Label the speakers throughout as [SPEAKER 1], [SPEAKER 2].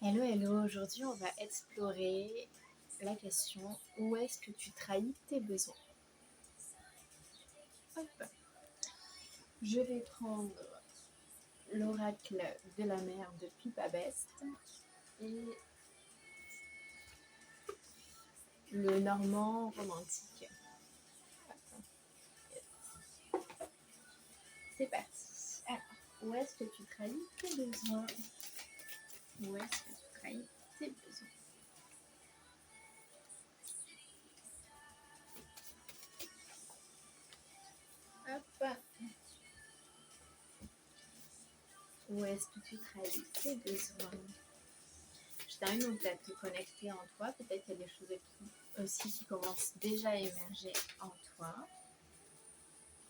[SPEAKER 1] Hello, hello, aujourd'hui on va explorer la question où est-ce que tu trahis tes besoins. Hop. Je vais prendre l'oracle de la mer de Pippa Best et le normand romantique. C'est parti. Alors, où est-ce que tu trahis tes besoins? Où est-ce que tu trahis tes besoins? Hop. Où est-ce que tu trahis tes besoins? Je t'invite donc à te connecter en toi. Peut-être qu'il y a des choses aussi qui commencent déjà à émerger en toi.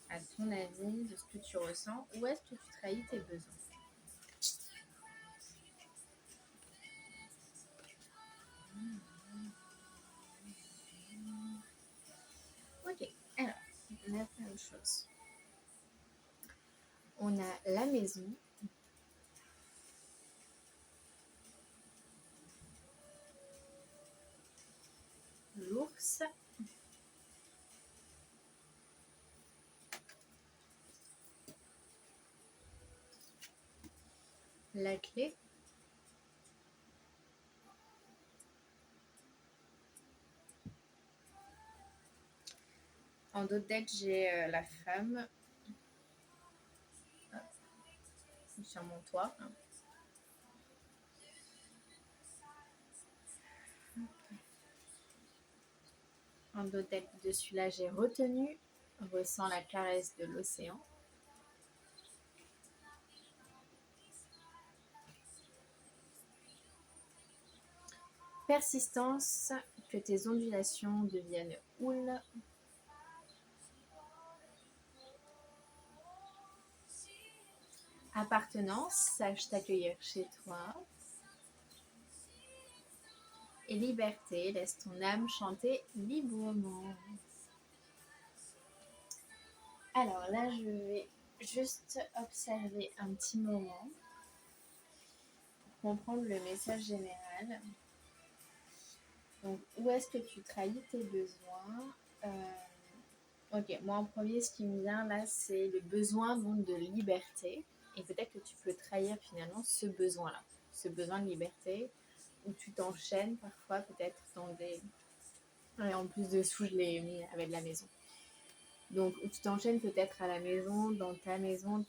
[SPEAKER 1] À ton avis, de ce que tu ressens, où est-ce que tu trahis tes besoins? Ok, alors, on a plein de choses. On a la maison, l'ours, la clé, en d'autres decks j'ai la femme, sur mon toit. En d'autres decks de celui-là j'ai retenu, ressent la caresse de l'océan. Persistance, que tes ondulations deviennent houle. Appartenance, sache t'accueillir chez toi. Et liberté, laisse ton âme chanter librement. Alors là, je vais juste observer un petit moment pour comprendre le message général. Donc, où est-ce que tu trahis tes besoins? Ok, moi en premier, ce qui me vient là, c'est le besoin donc de liberté. Et peut-être que tu peux trahir finalement ce besoin-là, ce besoin de liberté, où tu t'enchaînes parfois peut-être dans des... Et en plus dessous, je l'ai mis avec la maison. Donc, où tu t'enchaînes peut-être à la maison, dans ta maison,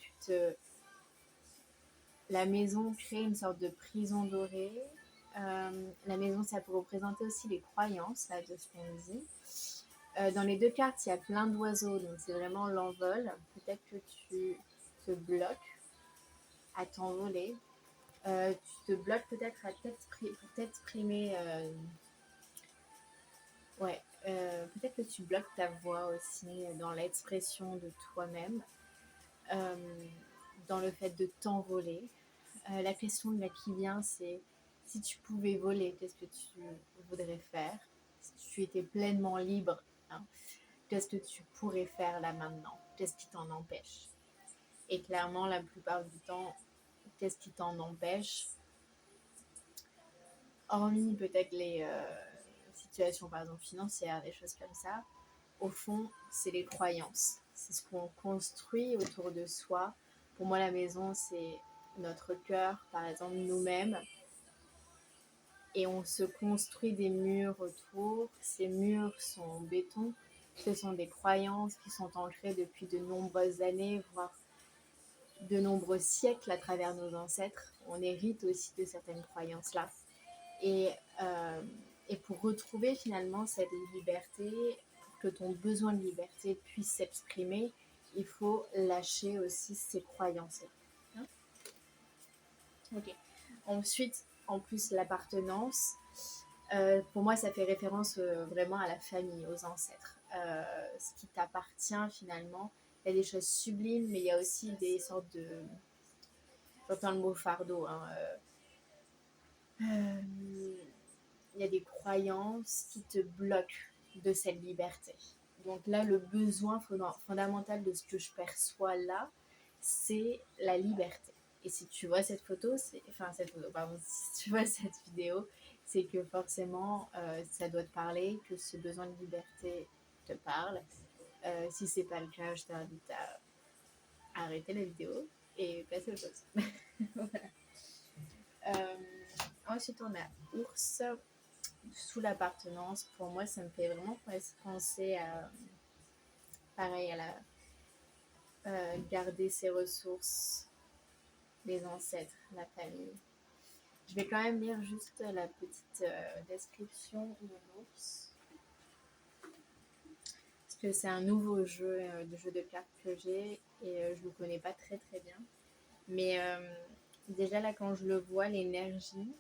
[SPEAKER 1] la maison crée une sorte de prison dorée. La maison, ça peut représenter aussi les croyances, là, de ce qu'on dit. Dans les deux cartes, il y a plein d'oiseaux, donc c'est vraiment l'envol. Peut-être que tu te bloques à t'envoler. Tu te bloques peut-être à t'exprimer. Peut-être que tu bloques ta voix aussi dans l'expression de toi-même, euh, dans le fait de t'envoler. La question là qui vient, c'est si tu pouvais voler, qu'est-ce que tu voudrais faire? Si tu étais pleinement libre, hein, qu'est-ce que tu pourrais faire là maintenant? Qu'est-ce qui t'en empêche? Et clairement, la plupart du temps, qu'est-ce qui t'en empêche? Hormis peut-être les situations, par exemple, financières, des choses comme ça, au fond, c'est les croyances. C'est ce qu'on construit autour de soi. Pour moi, la maison, c'est notre cœur, par exemple, nous-mêmes. Et on se construit des murs autour. Ces murs sont en béton. Ce sont des croyances qui sont ancrées depuis de nombreuses années, voire de nombreux siècles à travers nos ancêtres. On hérite aussi de certaines croyances-là. Et, euh, et pour retrouver finalement cette liberté, pour que ton besoin de liberté puisse s'exprimer, il faut lâcher aussi ces croyances-là. Hein. Ok. Ensuite, en plus, l'appartenance. Pour moi, ça fait référence vraiment à la famille, aux ancêtres. Ce qui t'appartient finalement. Il y a des choses sublimes, mais il y a aussi des sortes de... J'entends le mot fardeau. Il y a des croyances qui te bloquent de cette liberté. Donc là, le besoin fondamental de ce que je perçois là, c'est la liberté. Et si tu vois cette photo, pardon, si tu vois cette vidéo, c'est que forcément, ça doit te parler, que ce besoin de liberté te parle. Si c'est pas le cas, je t'invite à arrêter la vidéo et passer aux choses. Voilà. Ensuite, on a ours sous l'appartenance. Pour moi, ça me fait vraiment penser à, pareil, à garder ses ressources, les ancêtres, la famille. Je vais quand même lire juste la petite description de l'ours. Parce que c'est un nouveau jeu, de cartes que j'ai et je ne le connais pas très très bien. Mais déjà là, quand je le vois, l'énergie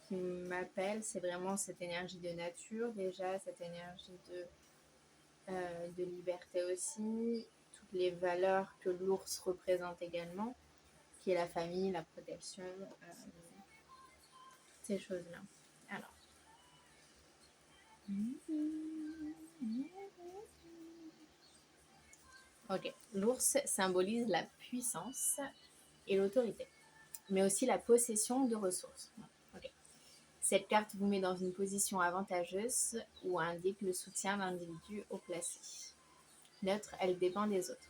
[SPEAKER 1] qui m'appelle, c'est vraiment cette énergie de nature déjà, cette énergie de liberté aussi, toutes les valeurs que l'ours représente également, qui est la famille, la protection, toutes ces choses-là. Alors. Ok, l'ours symbolise la puissance et l'autorité, mais aussi la possession de ressources. Okay. Cette carte vous met dans une position avantageuse ou indique le soutien d'individus haut placés. Neutre, elle dépend des autres.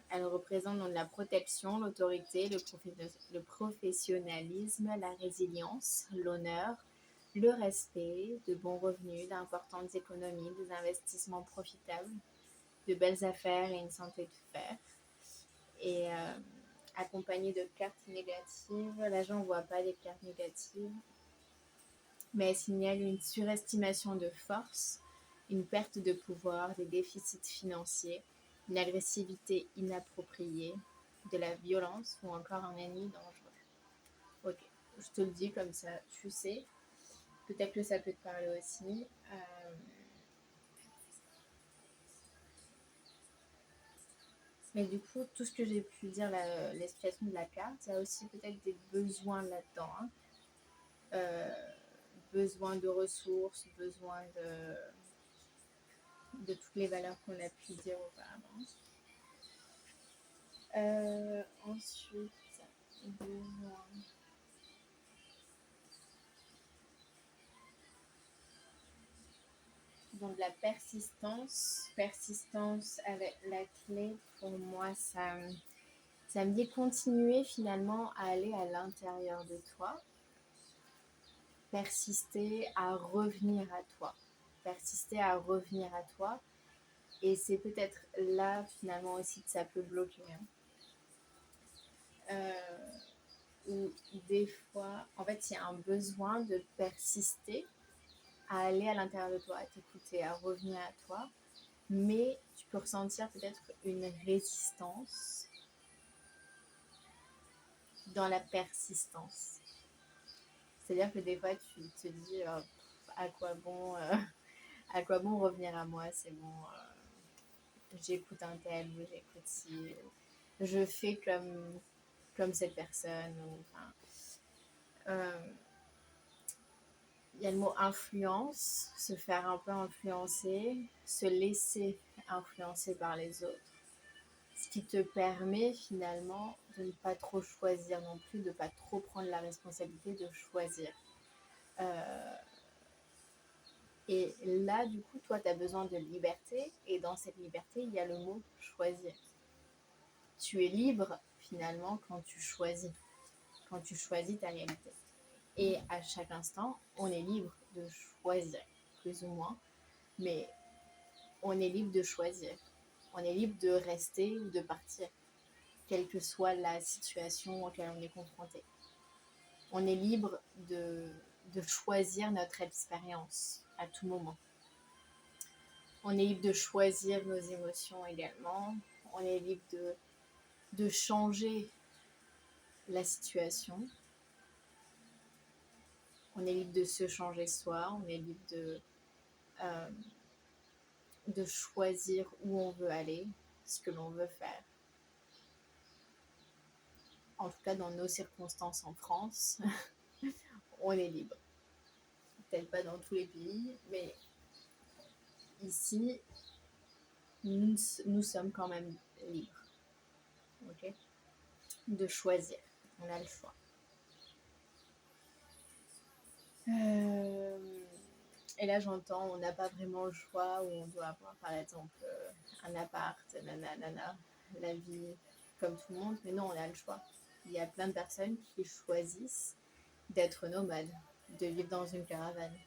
[SPEAKER 1] Elle représente donc la protection, l'autorité, le professionnalisme, la résilience, l'honneur, le respect, de bons revenus, d'importantes économies, des investissements profitables, de belles affaires et une santé de fer. Et accompagné de cartes négatives, là j'en vois pas des cartes négatives, mais elle signale une surestimation de force, une perte de pouvoir, des déficits financiers, une agressivité inappropriée, de la violence ou encore un ennemi dangereux. Ok, je te le dis comme ça, tu sais. Peut-être que ça peut te parler aussi. Mais du coup, tout ce que j'ai pu dire, l'explication de la carte, il y a aussi peut-être des besoins là-dedans. Hein. Besoin de ressources, besoin de toutes les valeurs qu'on a pu dire auparavant. Ensuite, besoin. Donc la persistance avec la clé, pour moi, ça me dit continuer finalement à aller à l'intérieur de toi, persister à revenir à toi, et c'est peut-être là finalement aussi que ça peut bloquer. Où des fois, en fait, il y a un besoin de persister à aller à l'intérieur de toi, à t'écouter, à revenir à toi, mais tu peux ressentir peut-être une résistance dans la persistance. C'est-à-dire que des fois, tu te dis à quoi bon revenir à moi, c'est bon, j'écoute un tel ou j'écoute ci, je fais comme cette personne. Il y a le mot influence, se faire un peu influencer, se laisser influencer par les autres. Ce qui te permet finalement de ne pas trop choisir non plus, de ne pas trop prendre la responsabilité de choisir. Et là, du coup, toi, tu as besoin de liberté. Et dans cette liberté, il y a le mot choisir. Tu es libre, finalement, quand tu choisis ta réalité. Et à chaque instant, on est libre de choisir, plus ou moins. Mais on est libre de choisir. On est libre de rester ou de partir, quelle que soit la situation auquel on est confronté. On est libre de choisir notre expérience à tout moment. On est libre de choisir nos émotions également. On est libre de changer la situation. On est libre de se changer soi. On est libre de choisir où on veut aller, ce que l'on veut faire. En tout cas, dans nos circonstances en France, on est libre. Peut-être pas dans tous les pays, mais ici, nous sommes quand même libres, ok, de choisir. On a le choix. Et là, j'entends, on n'a pas vraiment le choix, où on doit avoir, par exemple, un appart, nanana, la vie comme tout le monde. Mais non, on a le choix. Il y a plein de personnes qui choisissent d'être nomades, de vivre dans une caravane,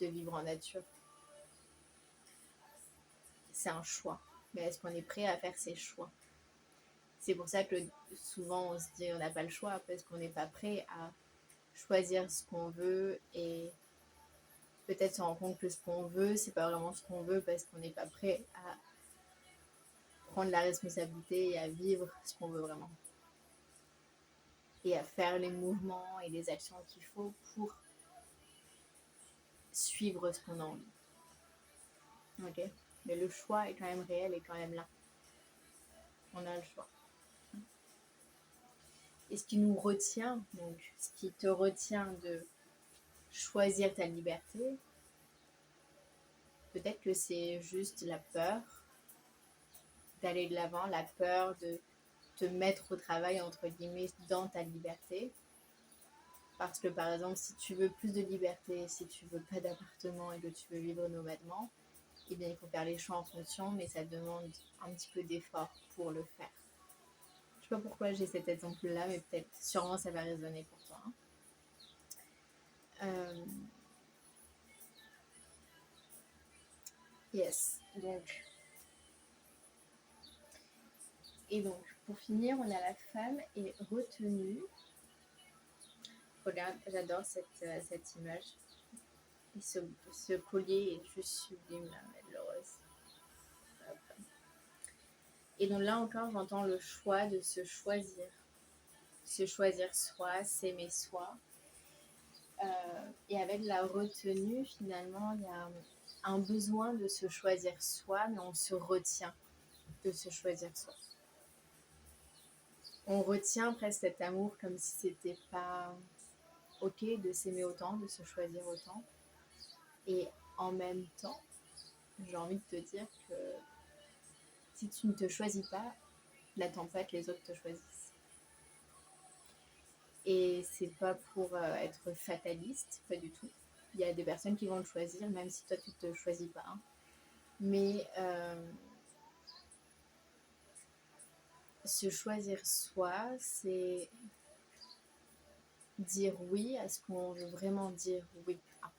[SPEAKER 1] de vivre en nature. C'est un choix. Mais est-ce qu'on est prêt à faire ces choix? C'est pour ça que souvent on se dit on n'a pas le choix, parce qu'on n'est pas prêt à choisir ce qu'on veut et peut-être se rendre compte que ce qu'on veut, c'est pas vraiment ce qu'on veut parce qu'on n'est pas prêt à prendre la responsabilité et à vivre ce qu'on veut vraiment. Et à faire les mouvements et les actions qu'il faut pour suivre ce qu'on a envie. Ok? Mais le choix est quand même réel et quand même là. On a le choix. Et ce qui nous retient, donc ce qui te retient de choisir ta liberté, peut-être que c'est juste la peur d'aller de l'avant, la peur de te mettre au travail, entre guillemets, dans ta liberté. Parce que par exemple, si tu veux plus de liberté, si tu veux pas d'appartement et que tu veux vivre nomadement, eh bien il faut faire les choix en fonction, mais ça demande un petit peu d'effort pour le faire. Je sais pas pourquoi j'ai cet exemple-là, mais peut-être, sûrement ça va résonner pour toi. Yes, donc. Et donc, pour finir, on a la femme est retenue. Regarde, j'adore cette image. Et ce collier est juste sublime, là, le rose. Hop. Et donc là encore, j'entends le choix de se choisir. Se choisir soi, s'aimer soi. Et avec la retenue, finalement, il y a un besoin de se choisir soi, mais on se retient de se choisir soi. On retient presque cet amour comme si c'était pas ok de s'aimer autant, de se choisir autant. Et en même temps, j'ai envie de te dire que si tu ne te choisis pas, n'attends pas que les autres te choisissent. Et c'est pas pour être fataliste, pas du tout. Il y a des personnes qui vont le choisir, même si toi tu te choisis pas. Hein. Mais se choisir soi, c'est dire oui à ce qu'on veut vraiment dire oui à.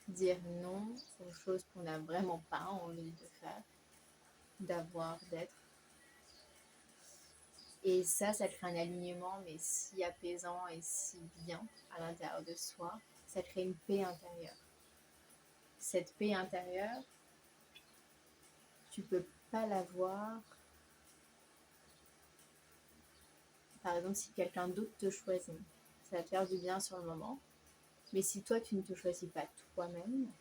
[SPEAKER 1] Dire non aux choses qu'on n'a vraiment pas envie de faire, d'avoir, d'être. Et ça crée un alignement, mais si apaisant et si bien à l'intérieur de soi. Ça crée une paix intérieure. Cette paix intérieure, tu peux pas l'avoir. Par exemple, si quelqu'un d'autre te choisit, ça va te faire du bien sur le moment. Mais si toi, tu ne te choisis pas toi-même,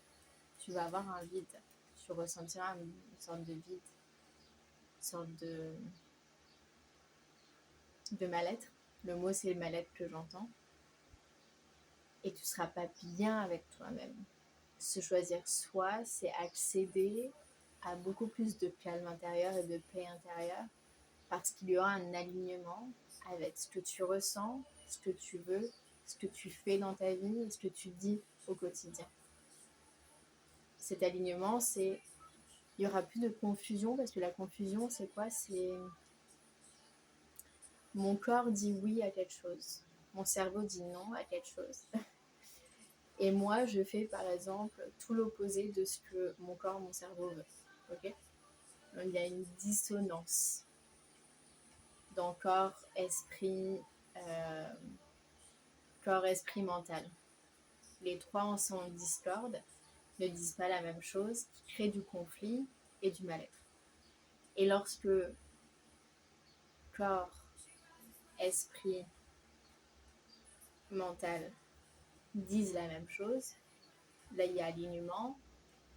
[SPEAKER 1] tu vas avoir un vide. Tu ressentiras une sorte de vide, une sorte de mal-être. Le mot, c'est le mal-être que j'entends. Et tu ne seras pas bien avec toi-même. Se choisir soi, c'est accéder à beaucoup plus de calme intérieur et de paix intérieure parce qu'il y aura un alignement avec ce que tu ressens, ce que tu veux, ce que tu fais dans ta vie et ce que tu dis au quotidien. Cet alignement, il n'y aura plus de confusion parce que la confusion, c'est quoi? C'est mon corps dit oui à quelque chose, mon cerveau dit non à quelque chose. Et moi, je fais par exemple tout l'opposé de ce que mon corps, mon cerveau veut. Ok? Donc, il y a une dissonance dans corps, esprit, mental. Les trois en sont en discorde, ne disent pas la même chose, qui crée du conflit et du mal-être. Et lorsque corps, esprit, mental disent la même chose, là il y a alignement,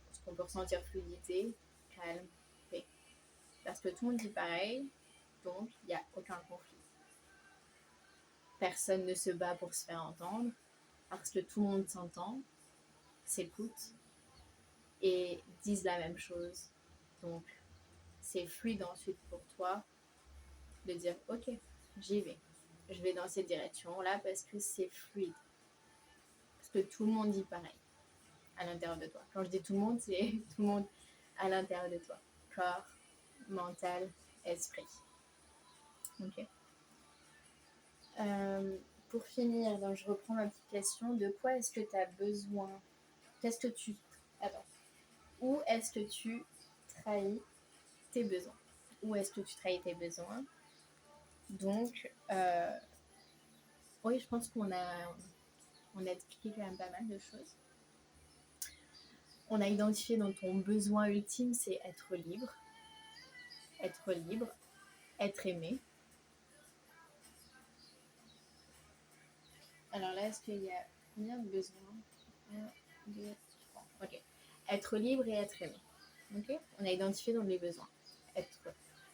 [SPEAKER 1] parce qu'on peut ressentir fluidité, calme, paix. Parce que tout le monde dit pareil, donc il n'y a aucun conflit. Personne ne se bat pour se faire entendre, parce que tout le monde s'entend, s'écoute, et disent la même chose. Donc c'est fluide ensuite pour toi de dire ok, j'y vais. Je vais dans cette direction-là parce que c'est fluide. Parce que tout le monde dit pareil à l'intérieur de toi. Quand je dis tout le monde, c'est tout le monde à l'intérieur de toi. Corps, mental, esprit. Ok. Pour finir, donc je reprends ma petite question. De quoi est-ce que tu as besoin? Qu'est-ce que tu... Attends. Où est-ce que tu trahis tes besoins? Où est-ce que tu trahis tes besoins? Donc, oui, je pense qu'on a expliqué quand même pas mal de choses. On a identifié dans ton besoin ultime, c'est être libre. Être libre, être aimé. Alors là, est-ce qu'il y a combien de besoins? 1, 2, 3. Ok. Être libre et être aimé. Ok. On a identifié donc les besoins.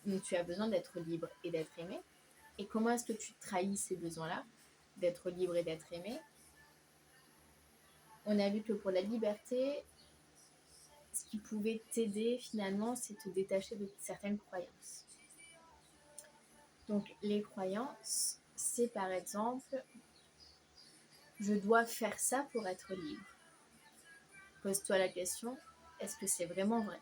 [SPEAKER 1] Donc tu as besoin d'être libre et d'être aimé. Et comment est-ce que tu trahis ces besoins-là, d'être libre et d'être aimé? On a vu que pour la liberté, ce qui pouvait t'aider finalement, c'est te détacher de certaines croyances. Donc les croyances, c'est par exemple, je dois faire ça pour être libre. Pose-toi la question, est-ce que c'est vraiment vrai?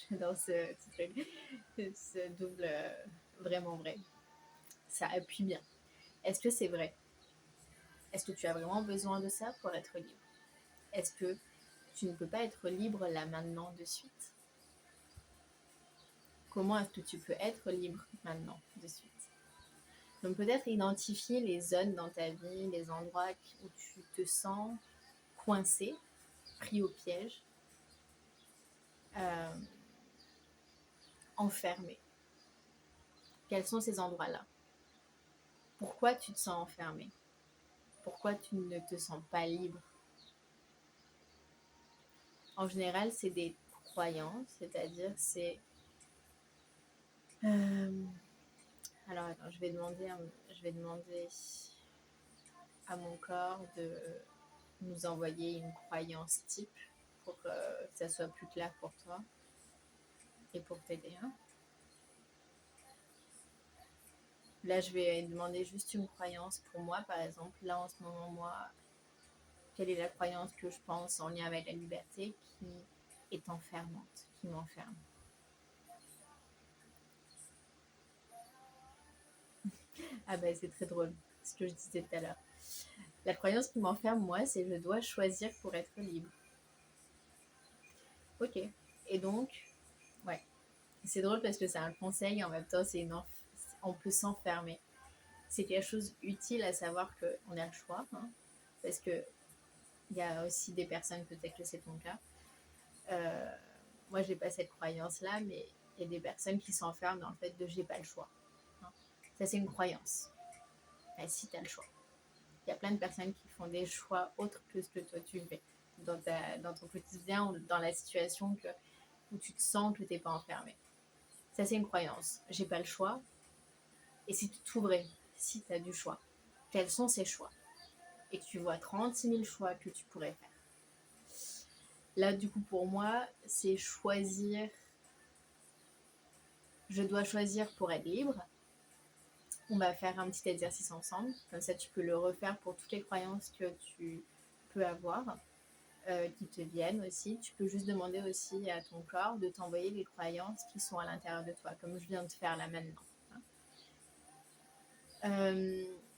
[SPEAKER 1] J'adore ce double vraiment vrai. Ça appuie bien. Est-ce que c'est vrai? Est-ce que tu as vraiment besoin de ça pour être libre? Est-ce que tu ne peux pas être libre là maintenant de suite? Comment est-ce que tu peux être libre maintenant de suite? Donc peut-être identifier les zones dans ta vie, les endroits où tu te sens coincé, pris au piège, enfermé. Quels sont ces endroits-là? Pourquoi tu te sens enfermé? Pourquoi tu ne te sens pas libre? En général, c'est des croyances, c'est-à-dire c'est... alors attends, je vais demander à mon corps de nous envoyer une croyance type pour que ça soit plus clair pour toi et pour t'aider. Hein. Là, je vais demander juste une croyance pour moi, par exemple. Là, en ce moment, moi, quelle est la croyance que je pense en lien avec la liberté qui est enfermante, qui m'enferme? Ah ben, c'est très drôle, ce que je disais tout à l'heure. La croyance qui m'enferme, moi, c'est je dois choisir pour être libre. Ok. Et donc, ouais. C'est drôle parce que c'est un conseil, en même temps, on peut s'enfermer. C'est quelque chose d'utile à savoir qu'on a le choix, hein, parce que il y a aussi des personnes, peut-être que c'est ton cas. Moi, j'ai pas cette croyance-là, mais il y a des personnes qui s'enferment dans le fait de j'ai pas le choix. Hein. Ça, c'est une croyance. Mais si, tu as le choix. Il y a plein de personnes qui font des choix autres que ce que toi tu fais dans ton quotidien ou dans la situation où tu te sens que tu n'es pas enfermé. Ça, c'est une croyance. J'ai pas le choix. Et si tu t'ouvrais, si tu as du choix, quels sont ces choix? Et que tu vois 36 000 choix que tu pourrais faire. Là, du coup, pour moi, c'est choisir. Je dois choisir pour être libre. On va faire un petit exercice ensemble. Comme ça, tu peux le refaire pour toutes les croyances que tu peux avoir, qui te viennent aussi. Tu peux juste demander aussi à ton corps de t'envoyer les croyances qui sont à l'intérieur de toi, comme je viens de faire là maintenant.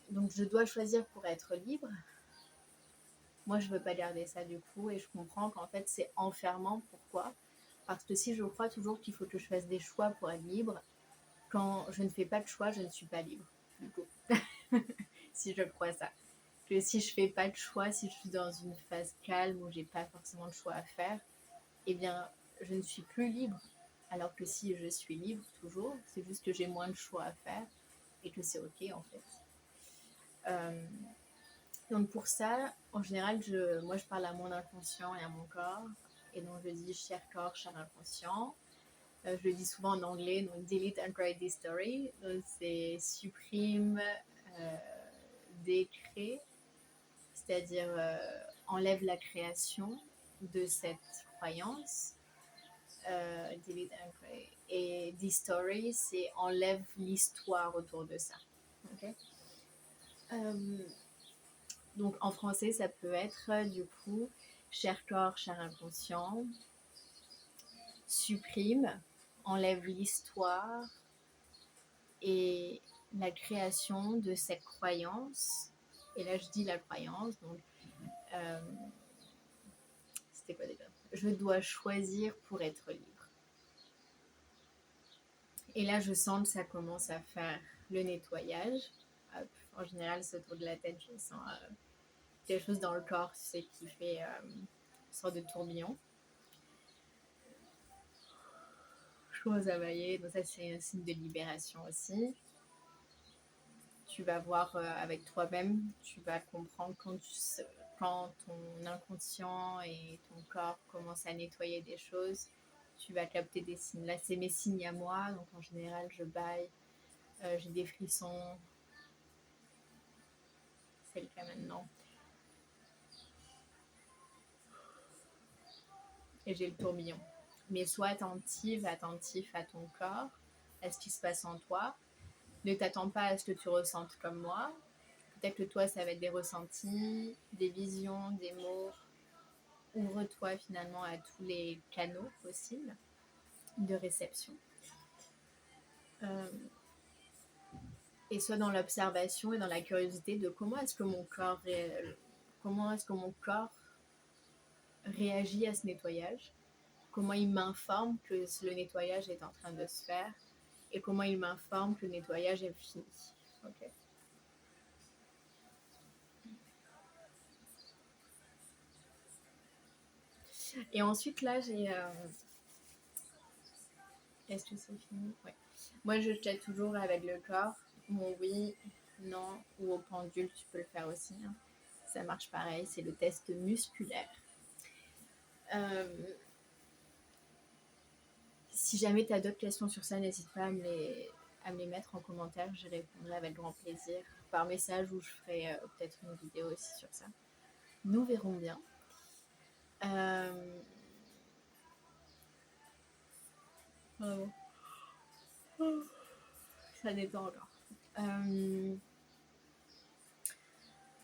[SPEAKER 1] Donc, je dois choisir pour être libre. Moi, je veux pas garder ça du coup, et je comprends qu'en fait, c'est enfermant. Pourquoi? Parce que si je crois toujours qu'il faut que je fasse des choix pour être libre, quand je ne fais pas de choix, je ne suis pas libre. Du coup, si je crois ça. Que si je fais pas de choix, si je suis dans une phase calme où j'ai pas forcément de choix à faire, eh bien, je ne suis plus libre. Alors que si je suis libre toujours, c'est juste que j'ai moins de choix à faire et que c'est ok en fait. Donc pour ça, en général, moi je parle à mon inconscient et à mon corps. Et donc je dis cher corps, cher inconscient. Je le dis souvent en anglais, donc delete and write this story. Donc c'est supprime, décret, c'est-à-dire enlève la création de cette croyance. Delete and write. Et the story, c'est enlève l'histoire autour de ça. Okay. Donc en français, ça peut être du coup cher corps, cher inconscient, supprime, enlève l'histoire et la création de cette croyance. Et là, je dis la croyance, donc c'était quoi déjà? Je dois choisir pour être libre. Et là, je sens que ça commence à faire le nettoyage. En général, c'est autour de la tête, je sens quelque chose dans le corps, tu sais, qui fait une sorte de tourbillon. Je commence à bailler, donc ça, c'est un signe de libération aussi. Tu vas voir avec toi-même, tu vas comprendre quand ton inconscient et ton corps commencent à nettoyer des choses, tu vas capter des signes. Là, c'est mes signes à moi, donc en général, je baille, j'ai des frissons. C'est le cas maintenant. Et j'ai le tourbillon. Mais sois attentif à ton corps, à ce qui se passe en toi. Ne t'attends pas à ce que tu ressentes comme moi. Peut-être que toi, ça va être des ressentis, des visions, des mots. Ouvre-toi finalement à tous les canaux possibles de réception. Et sois dans l'observation et dans la curiosité de comment est-ce que mon corps réagit à ce nettoyage, comment il m'informe que le nettoyage est en train de se faire et comment il m'informe que le nettoyage est fini. Okay. Et ensuite, là, j'ai... Est-ce que c'est fini? Ouais. Moi, je check toujours avec le corps. Mon oui, non, ou au pendule, tu peux le faire aussi. Hein. Ça marche pareil, c'est le test musculaire. Si jamais tu as d'autres questions sur ça, n'hésite pas à me les mettre en commentaire. Je répondrai avec grand plaisir par message ou je ferai peut-être une vidéo aussi sur ça. Nous verrons bien. Ça détend encore.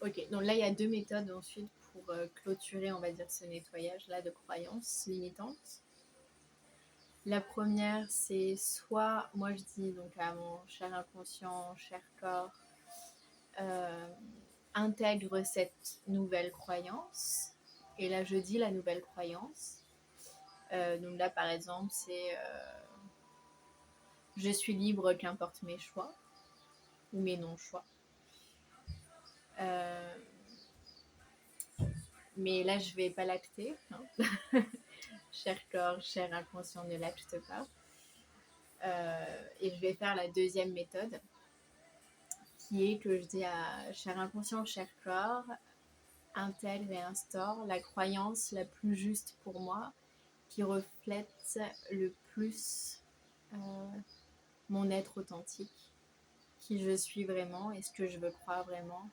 [SPEAKER 1] Ok, donc là il y a 2 méthodes ensuite pour clôturer, on va dire, ce nettoyage-là de croyances limitantes. La première, c'est soit, moi je dis donc à mon cher inconscient, cher corps, intègre cette nouvelle croyance. Et là je dis la nouvelle croyance. Donc là par exemple c'est je suis libre qu'importe mes choix ou mes non-choix. Mais là je vais pas l'acter. Hein. Cher corps, cher inconscient, ne l'acte pas. Et je vais faire la deuxième méthode qui est que je dis à cher inconscient, cher corps, intègre et instaure la croyance la plus juste pour moi qui reflète le plus mon être authentique, qui je suis vraiment et ce que je veux croire vraiment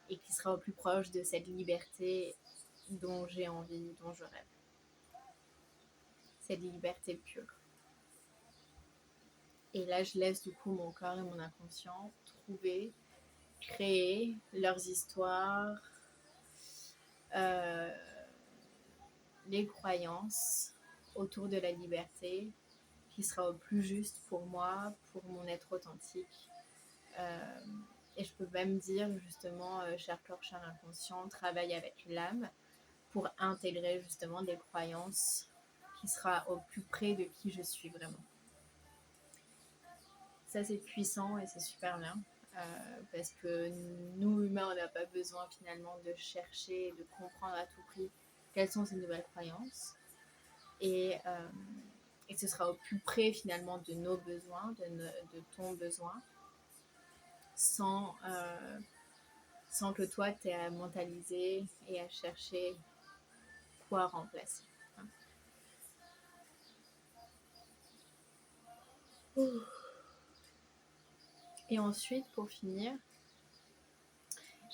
[SPEAKER 1] et qui sera au plus proche de cette liberté dont j'ai envie, dont je rêve. Cette liberté pure. Et là, je laisse du coup mon corps et mon inconscient trouver, créer leurs histoires, les croyances autour de la liberté qui sera au plus juste pour moi, pour mon être authentique. Et je peux même dire justement, cher corps, cher inconscient, travaille avec l'âme pour intégrer justement des croyances qui sera au plus près de qui je suis vraiment. Ça c'est puissant et c'est super bien. Parce que nous humains on n'a pas besoin finalement de chercher et de comprendre à tout prix quelles sont ces nouvelles croyances et ce sera au plus près finalement de nos besoins, de ton besoin sans que toi t'aies à mentaliser et à chercher quoi remplacer. Et ensuite, pour finir,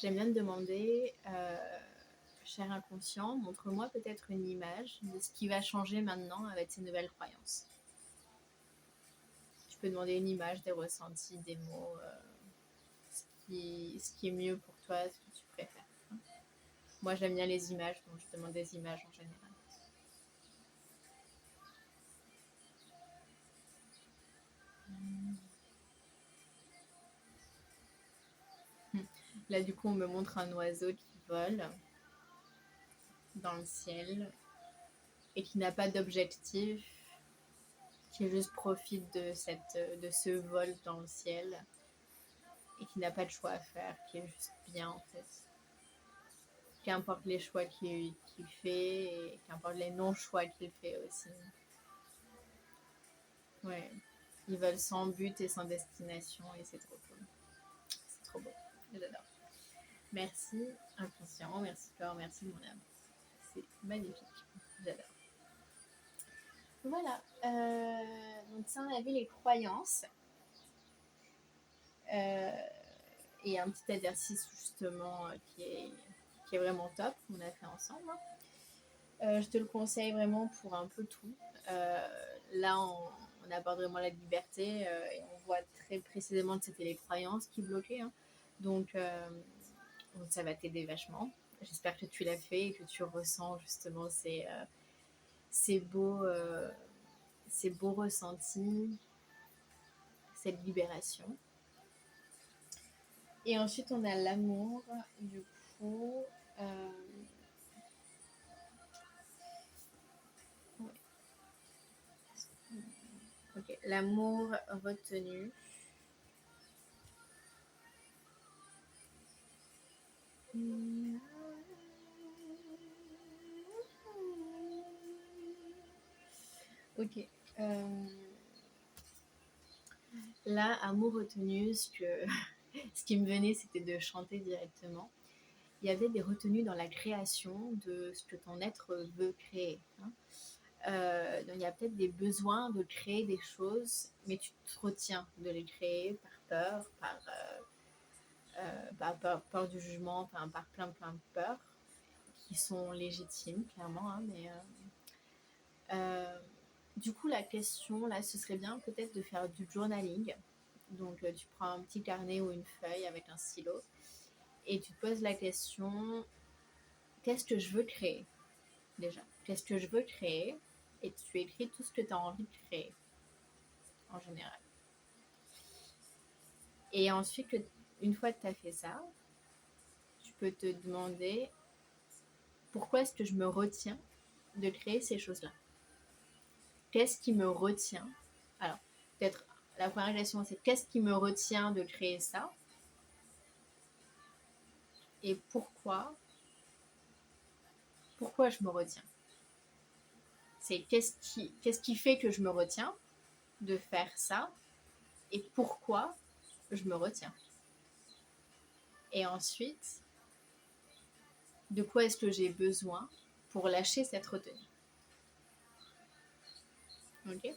[SPEAKER 1] j'aime bien te demander, cher inconscient, montre-moi peut-être une image de ce qui va changer maintenant avec ces nouvelles croyances. peux demander une image, des ressentis, des mots, ce qui est mieux pour toi, ce que tu préfères. Hein. Moi, j'aime bien les images, donc je demande des images en général. Là, du coup, on me montre un oiseau qui vole dans le ciel et qui n'a pas d'objectif, qui juste profite de ce vol dans le ciel et qui n'a pas de choix à faire, qui est juste bien en fait. Qu'importe les choix qu'il fait et qu'importe les non-choix qu'il fait aussi. Ouais. Ils veulent sans but et sans destination et c'est trop cool. C'est trop beau. J'adore. Merci inconscient, merci corps, merci mon âme. C'est magnifique. J'adore. Voilà. Donc ça, on a vu les croyances. Et un petit exercice justement qui est vraiment top qu'on a fait ensemble. Je te le conseille vraiment pour un peu tout. Là, on aborde vraiment la liberté et on voit très précisément que c'était les croyances qui bloquaient. Hein. Donc, ça va t'aider vachement. J'espère que tu l'as fait et que tu ressens justement ces beaux ressentis, cette libération. Et ensuite, on a l'amour, du coup. Ouais. Ok, l'amour retenu. Ok. Là, amour retenu, ce qui me venait, c'était de chanter directement. Il y avait des retenues dans la création de ce que ton être veut créer. Hein. Donc il y a peut-être des besoins de créer des choses, mais tu te retiens de les créer par peur, peur du jugement, enfin, par plein de peurs qui sont légitimes, clairement. Hein, mais du coup, la question, là, ce serait bien peut-être de faire du journaling. Donc, tu prends un petit carnet ou une feuille avec un stylo et tu te poses la question, qu'est-ce que je veux créer déjà? Qu'est-ce que je veux créer? Et tu écris tout ce que tu as envie de créer, en général. Et ensuite, une fois que tu as fait ça, tu peux te demander pourquoi est-ce que je me retiens de créer ces choses-là? Qu'est-ce qui me retient? Alors, peut-être la première question, c'est qu'est-ce qui me retient de créer ça? Et pourquoi je me retiens? C'est qu'est-ce qui fait que je me retiens de faire ça? Et pourquoi je me retiens? Et ensuite, de quoi est-ce que j'ai besoin pour lâcher cette retenue? Ok?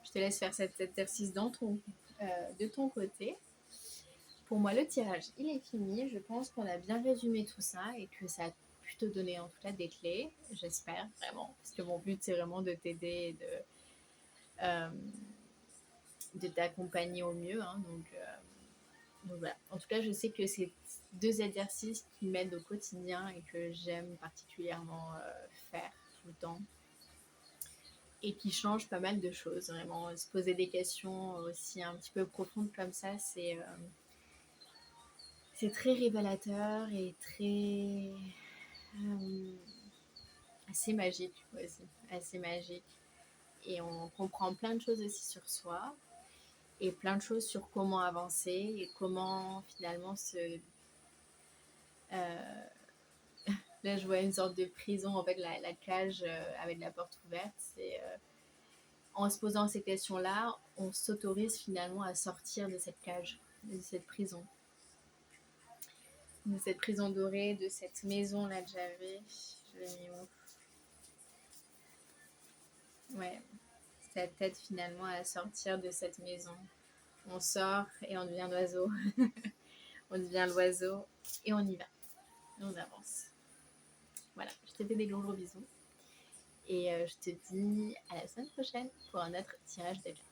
[SPEAKER 1] Je te laisse faire cet exercice de ton côté. Pour moi, le tirage, il est fini. Je pense qu'on a bien résumé tout ça et que ça a pu te donner en tout cas des clés. J'espère vraiment. Parce que mon but, c'est vraiment de t'aider et de t'accompagner au mieux. Hein, donc voilà. En tout cas, je sais que c'est 2 exercices qui m'aident au quotidien et que j'aime particulièrement faire tout le temps. Et qui changent pas mal de choses. Vraiment, se poser des questions aussi un petit peu profondes comme ça, c'est très révélateur et très assez magique aussi, assez magique. Et on comprend plein de choses aussi sur soi et plein de choses sur comment avancer et comment finalement là, je vois une sorte de prison, en fait, la cage avec la porte ouverte. C'est en se posant ces questions-là, on s'autorise finalement à sortir de cette cage, de cette prison. De cette prison dorée, de cette maison-là que j'avais. Je l'ai mis où? Ouais, ça t'aide finalement à sortir de cette maison. On sort et on devient l'oiseau. On devient l'oiseau et on y va. Et on avance. Voilà, je te fais des gros bisous. Et je te dis à la semaine prochaine pour un autre tirage de cartes.